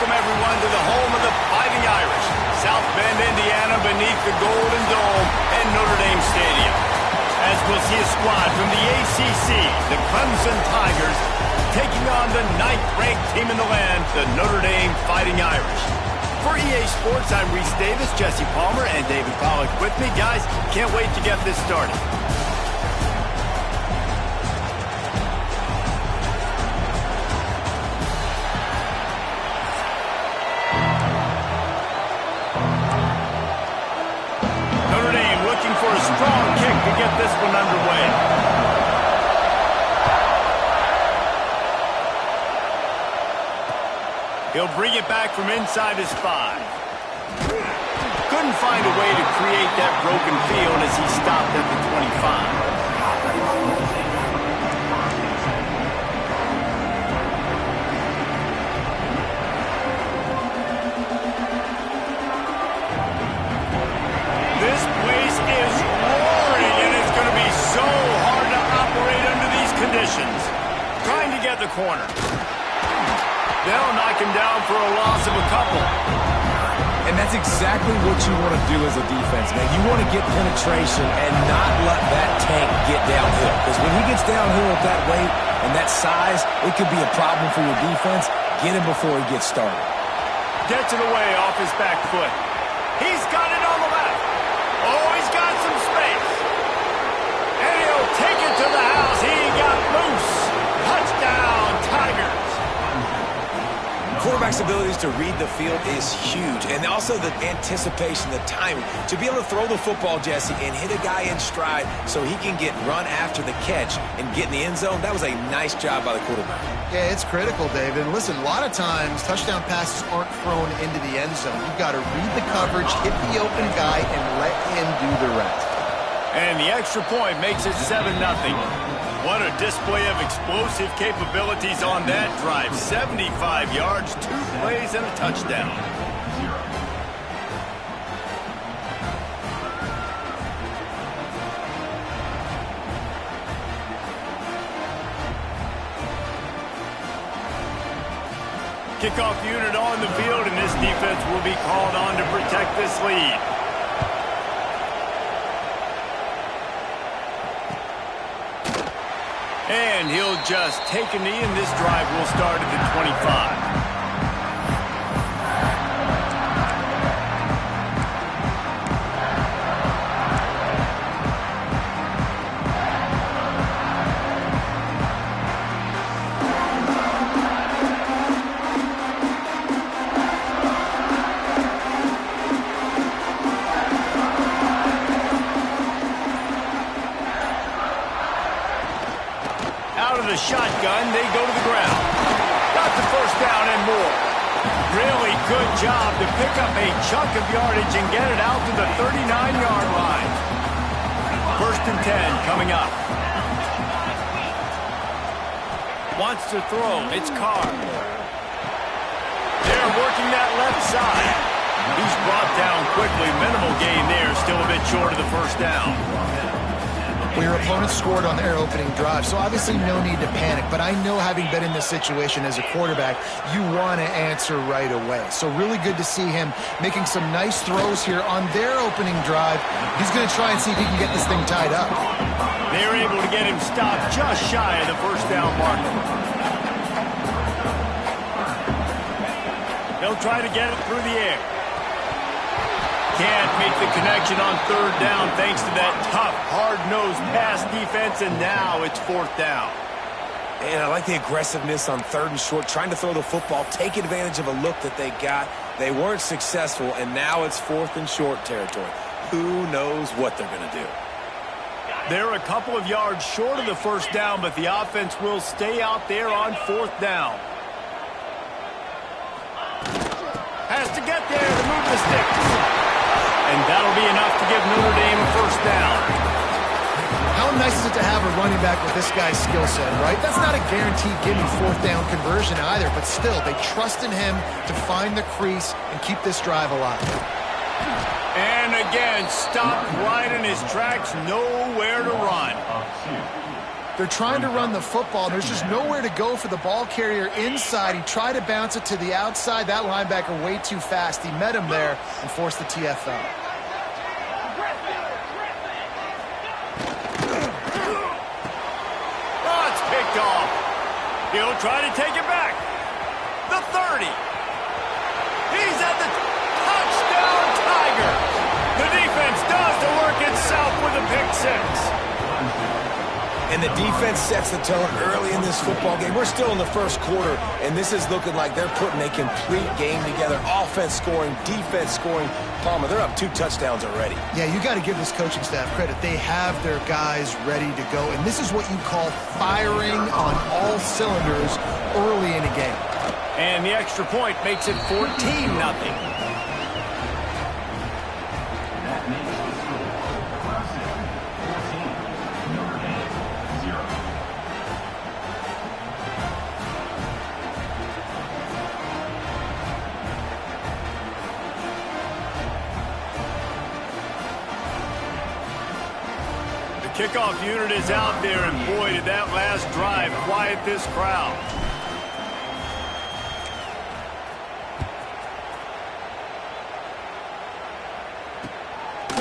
welcome everyone to the home of the Fighting Irish, South Bend, Indiana, beneath the Golden Dome and Notre Dame Stadium. As we'll see a squad from the ACC, the Clemson Tigers, taking on the 9th-ranked team in the land, the Notre Dame Fighting Irish. For EA Sports, I'm Reese Davis, Jesse Palmer, and David Pollack with me. Guys, can't wait to get this started. For a strong kick to get this one underway. He'll bring it back from inside his 5. Couldn't find a way to create that broken field as he stopped at the 25. This place is roaring, and it's going to be so hard to operate under these conditions. Trying to get the corner. They'll knock him down for a loss of a couple. And that's exactly what you want to do as a defense, man. You want to get penetration and not let that tank get downhill. Because when he gets downhill at that weight and that size, it could be a problem for your defense. Get him before he gets started. Gets it away off his back foot. He's got it on the left. Oh, he's got some space. And he'll take it to the house. He got loose. Touchdown, Tigers. Quarterback's abilities to read the field is huge. And also the anticipation, the timing. To be able to throw the football, Jesse, and hit a guy in stride so he can get run after the catch and get in the end zone, that was a nice job by the quarterback. Yeah, it's critical, David. And listen, a lot of times touchdown passes aren't thrown into the end zone. You've got to read the coverage, hit the open guy, and let him do the rest. And the extra point makes it 7-0. What a display of explosive capabilities on that drive. 75 yards, 2 plays, and a touchdown. Kickoff unit on the field, and this defense will be called on to protect this lead. And he'll just take a knee, and this drive will start at the 25. The shotgun, they go to the ground. Got the first down and more. Really good job to pick up a chunk of yardage and get it out to the 39-yard line. 1st and 10 coming up. Wants to throw. It's Carr. They're working that left side. He's brought down quickly. Minimal gain there. Still a bit short of the first down. Well, your opponent scored on their opening drive, so obviously no need to panic. But I know, having been in this situation as a quarterback, you want to answer right away. So really good to see him making some nice throws here on their opening drive. He's going to try and see if he can get this thing tied up. They're able to get him stopped just shy of the first down marker. They'll try to get it through the air. Can't make the connection on 3rd down thanks to that tough, hard-nosed pass defense, and now it's 4th down. And I like the aggressiveness on 3rd and short, trying to throw the football, take advantage of a look that they got. They weren't successful, and now it's 4th and short territory. Who knows what they're going to do? They're a couple of yards short of the first down, but the offense will stay out there on 4th down. Has to get there to move the sticks. And that'll be enough to give Notre Dame a first down. How nice is it to have a running back with this guy's skill set, right? That's not a guaranteed give-me 4th down conversion either, but still, they trust in him to find the crease and keep this drive alive. And again, stopped right in his tracks, nowhere to run. They're trying to run the football, and there's just nowhere to go for the ball carrier inside. He tried to bounce it to the outside. That linebacker way too fast. He met him there and forced the TFL. Oh, it's picked off. He'll try to take it back. The 30. He's at the touchdown, Tigers. The defense does the work itself with a pick six. And the defense sets the tone early in this football game. We're still in the first quarter, and this is looking like they're putting a complete game together. Offense scoring, defense scoring. Palmer, they're up 2 touchdowns already. Yeah, you got to give this coaching staff credit. They have their guys ready to go, and this is what you call firing on all cylinders early in a game. And the extra point makes it 14-0. Kickoff unit is out there, and boy, did that last drive quiet this crowd.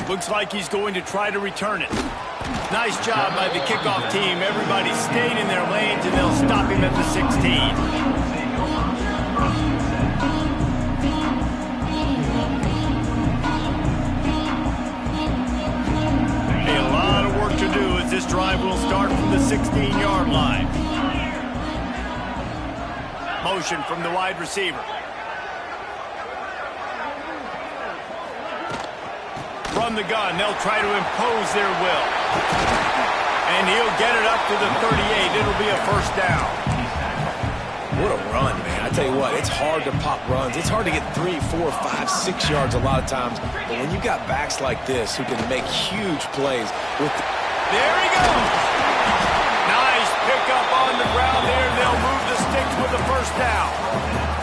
Looks like he's going to try to return it. Nice job by the kickoff team. Everybody stayed in their lanes, and they'll stop him at the 16. This drive will start from the 16-yard line. Motion from the wide receiver. Run the gun. They'll try to impose their will. And he'll get it up to the 38. It'll be a first down. What a run, man. I tell you what, it's hard to pop runs. It's hard to get 3, 4, 5, 6 yards a lot of times. But when you've got backs like this who can make huge plays with there he goes. Nice pickup on the ground there. They'll move the sticks with the first down.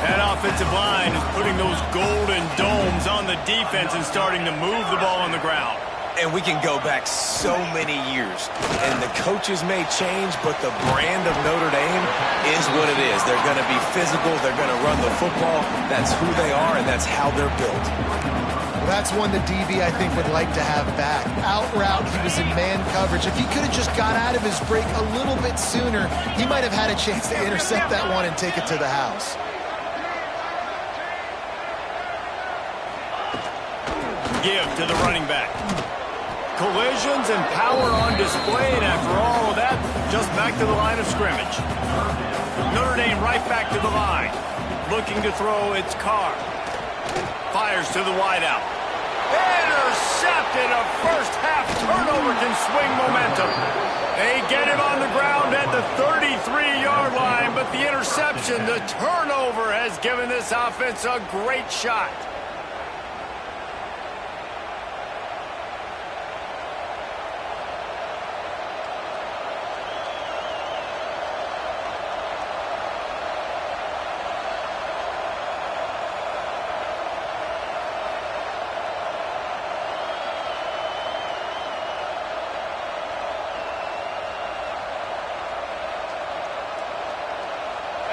That offensive line is putting those golden domes on the defense and starting to move the ball on the ground. And we can go back so many years. And the coaches may change, but the brand of Notre Dame is what it is. They're going to be physical. They're going to run the football. That's who they are, and that's how they're built. That's one the DB, I think, would like to have back. Out route, he was in man coverage. If he could have just got out of his break a little bit sooner, he might have had a chance to intercept that one and take it to the house. Give to the running back. Collisions and power on display, and after all of that, just back to the line of scrimmage. Notre Dame right back to the line. Looking to throw its Carr. Fires to the wideout. Intercepted. A first-half turnover can swing momentum. They get him on the ground at the 33-yard line, but the interception, the turnover, has given this offense a great shot.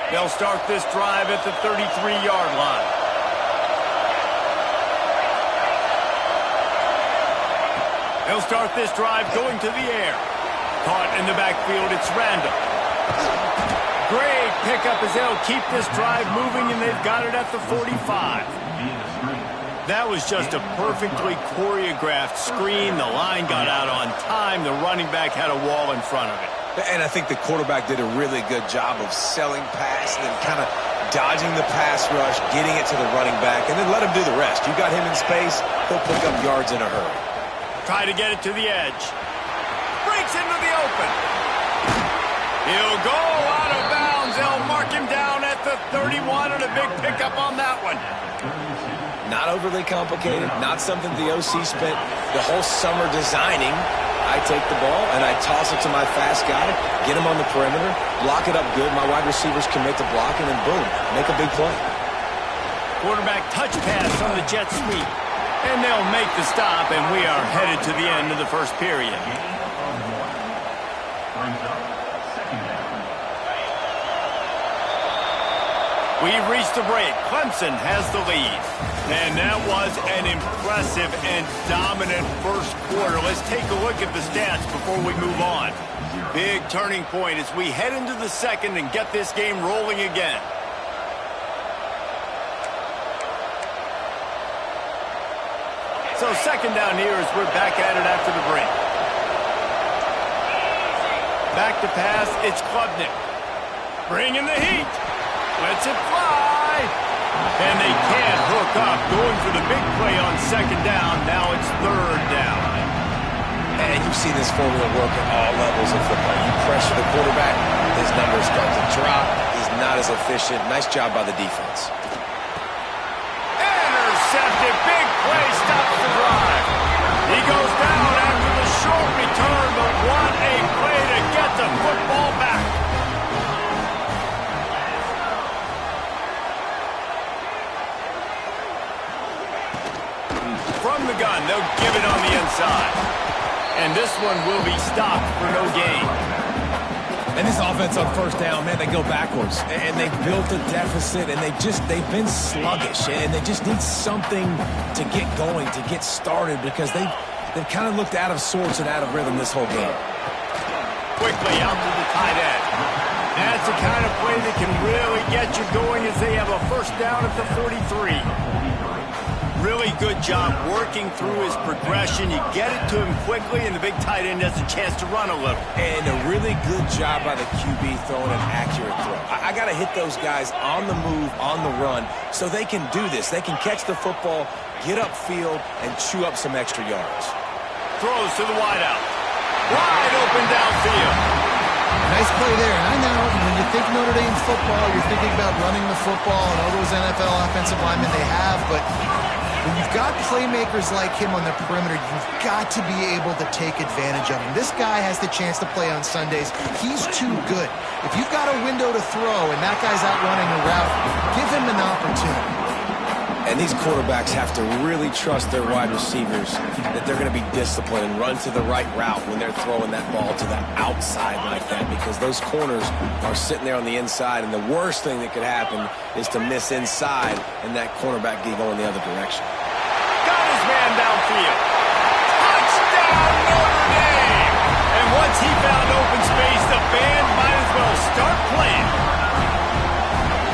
They'll start this drive at the 33-yard line. They'll start this drive going to the air. Caught in the backfield, it's Randall. Great pickup as they'll keep this drive moving, and they've got it at the 45. That was just a perfectly choreographed screen. The line got out on time. The running back had a wall in front of it. And I think the quarterback did a really good job of selling pass and then kind of dodging the pass rush, getting it to the running back, and then let him do the rest. You got him in space, he'll pick up yards in a hurry. Try to get it to the edge. Breaks into the open. He'll go out of bounds. They'll mark him down at the 31, and a big pickup on that one. Not overly complicated, not something the OC spent the whole summer designing. I take the ball and I toss it to my fast guy, get him on the perimeter, block it up good. My wide receivers commit to blocking, and boom, make a big play. Quarterback touch pass on the jet sweep. And they'll make the stop, and we are headed to the end of the first period. We've reached the break. Clemson has the lead. And that was an impressive and dominant first quarter. Let's take a look at the stats before we move on. Big turning point as we head into the second and get this game rolling again. So second down here as we're back at it after the break. Back to pass, it's Klubnik. Bringing the heat. Lets it fly. And they can't hook up. Going for the big play on second down. Now it's third down. And you've seen this formula work at all levels of football. You pressure the quarterback, his numbers start to drop. He's not as efficient. Nice job by the defense. Intercepted. Big play. Stops the drive. He goes down after the short return, but what a play to get the football back. From the gun, they'll give it on the inside. And this one will be stopped for no gain. And this offense on first down, man, they go backwards. And they've built a deficit, and they've been sluggish. And they just need something to get going, to get started, because they've kind of looked out of sorts and out of rhythm this whole game. Quickly out to the tight end. That's the kind of play that can really get you going as they have a first down at the 43. Really good job working through his progression. You get it to him quickly, and the big tight end has a chance to run a little. And a really good job by the QB throwing an accurate throw. I got to hit those guys on the move, on the run, so they can do this. They can catch the football, get upfield, and chew up some extra yards. Throws to the wideout. Wide open downfield. Nice play there. And I know when you think Notre Dame football, you're thinking about running the football and all those NFL offensive linemen they have, but when you've got playmakers like him on the perimeter, you've got to be able to take advantage of him. This guy has the chance to play on Sundays. He's too good. If you've got a window to throw and that guy's out running a route, give him an opportunity. And these quarterbacks have to really trust their wide receivers that they're going to be disciplined and run to the right route when they're throwing that ball to the outside like that, because those corners are sitting there on the inside, and the worst thing that could happen is to miss inside and that cornerback be going the other direction. Got his man downfield. Touchdown, Notre Dame! And once he found open space, the band might as well start playing.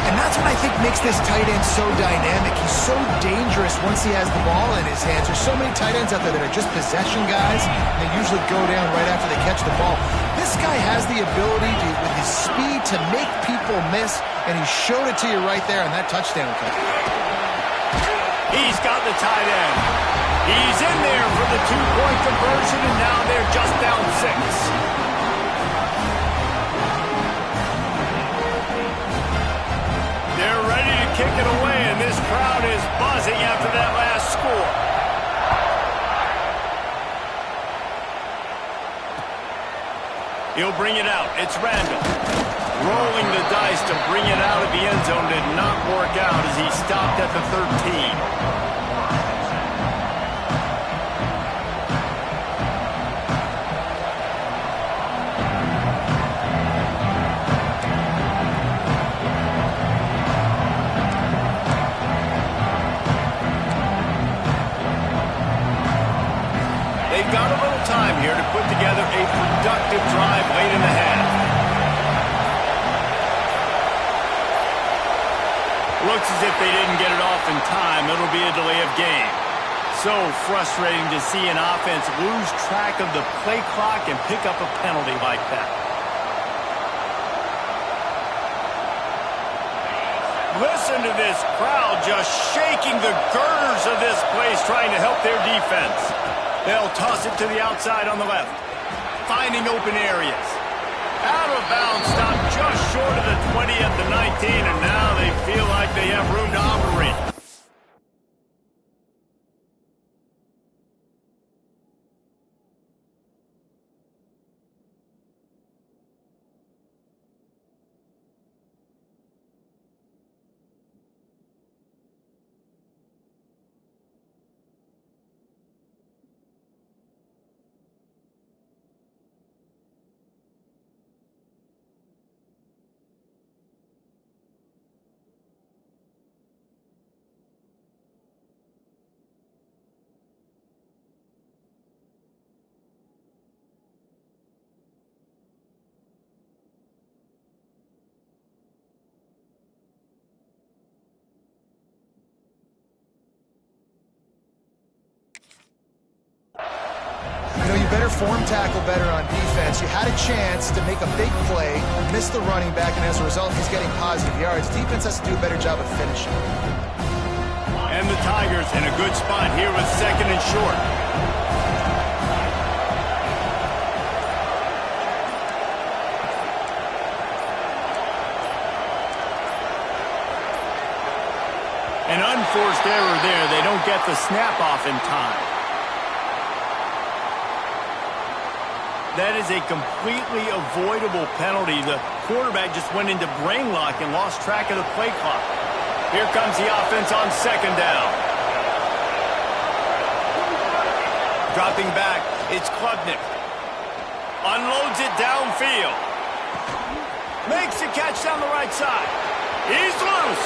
And that's what I think makes this tight end so dynamic. He's so dangerous once he has the ball in his hands. There's so many tight ends out there that are just possession guys, and they usually go down right after they catch the ball. This guy has the ability to, with his speed, to make people miss, and he showed it to you right there on that touchdown cut. He's got the tight end. He's in there for the two-point conversion, and now they're just down 6. They're ready to kick it away, and this crowd is buzzing after that last score. He'll bring it out. It's Randall. Rolling the dice to bring it out of the end zone did not work out as he stopped at the 13. Got a little time here to put together a productive drive late in the half. Looks as if they didn't get it off in time. It'll be a delay of game. So frustrating to see an offense lose track of the play clock and pick up a penalty like that. Listen to this crowd just shaking the girders of this place, trying to help their defense. They'll toss it to the outside on the left. Finding open areas. Out of bounds, stopped just short of the 20 at the 19, and now they feel like they have room to operate. know, you better form tackle better on defense. You had a chance to make a big play, missed the running back, and as a result, he's getting positive yards. Defense has to do a better job of finishing. And the Tigers in a good spot here with 2nd and short. An unforced error there. They don't get the snap off in time. That is a completely avoidable penalty. The quarterback just went into brain lock and lost track of the play clock. Here comes the offense on 2nd down. Dropping back, it's Klubnik. Unloads it downfield. Makes a catch down the right side. He's loose.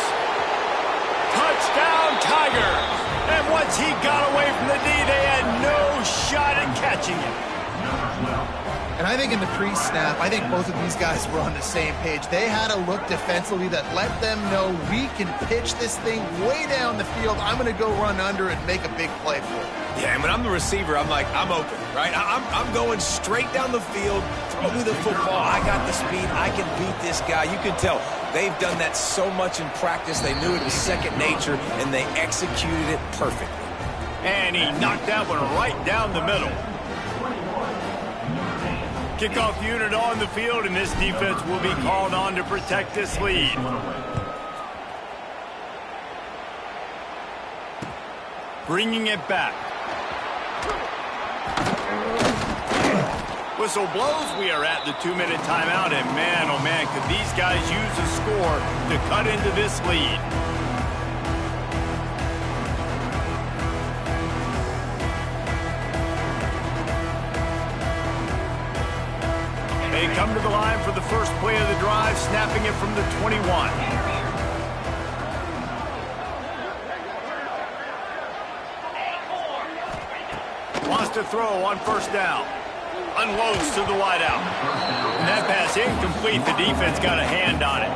Touchdown, Tigers. And once he got away from the D, they had no shot at catching him. And I think in the pre-snap, I think both of these guys were on the same page. They had a look defensively that let them know we can pitch this thing way down the field. I'm going to go run under and make a big play for it. Yeah, and when I'm the receiver, I'm like, I'm open, right? I'm going straight down the field. Throw me the football. I got the speed. I can beat this guy. You can tell they've done that so much in practice. They knew it was second nature, and they executed it perfectly. And he knocked that one right down the middle. Kickoff unit on the field, and this defense will be called on to protect this lead. Bringing it back. Whistle blows. We are at the 2-minute timeout, and man, oh man, could these guys use a score to cut into this lead. They come to the line for the first play of the drive, snapping it from the 21. Wants to throw on 1st down. Unloads to the wideout. And that pass incomplete. The defense got a hand on it.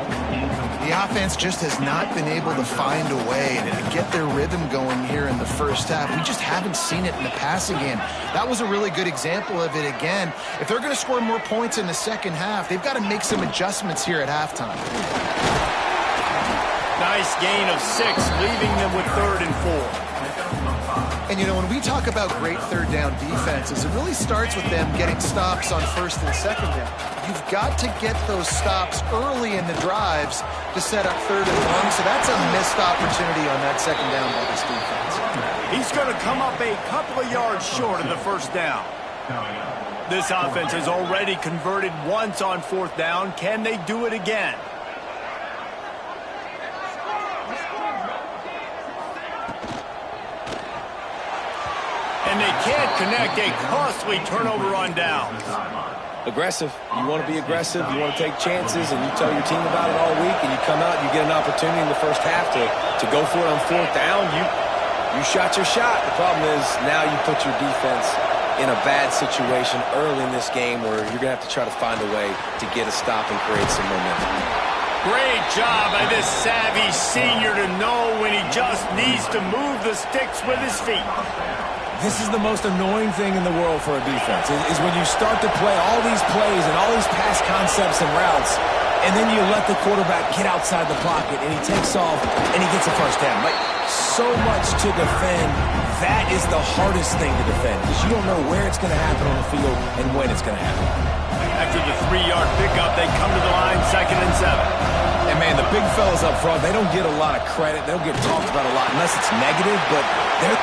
The offense just has not been able to find a way to get their rhythm going here in the first half. We just haven't seen it in the passing game. That was a really good example of it again. If they're going to score more points in the second half, they've got to make some adjustments here at halftime. Nice gain of 6, leaving them with 3rd and 4. And, you know, when we talk about great third down defenses, it really starts with them getting stops on 1st and 2nd down. You've got to get those stops early in the drives to set up 3rd and 1, so that's a missed opportunity on that 2nd down by this defense. He's going to come up a couple of yards short of the 1st down. This offense has already converted once on 4th down. Can they do it again? And they can't connect. A costly turnover on downs. Aggressive. You want to be aggressive. You want to take chances, and you tell your team about it all week, and you come out and you get an opportunity in the first half to go for it on 4th down. You shot your shot. The problem is now you put your defense in a bad situation early in this game where you're going to have to try to find a way to get a stop and create some momentum. Great job by this savvy senior to know when he just needs to move the sticks with his feet. This is the most annoying thing in the world for a defense, is when you start to play all these plays and all these pass concepts and routes, and then you let the quarterback get outside the pocket, and he takes off, and he gets a 1st down. Like, so much to defend. That is the hardest thing to defend, because you don't know where it's going to happen on the field and when it's going to happen. After the 3-yard pickup, they come to the line 2nd and 7. And, man, the big fellas up front, they don't get a lot of credit. They don't get talked about a lot unless it's negative, but they're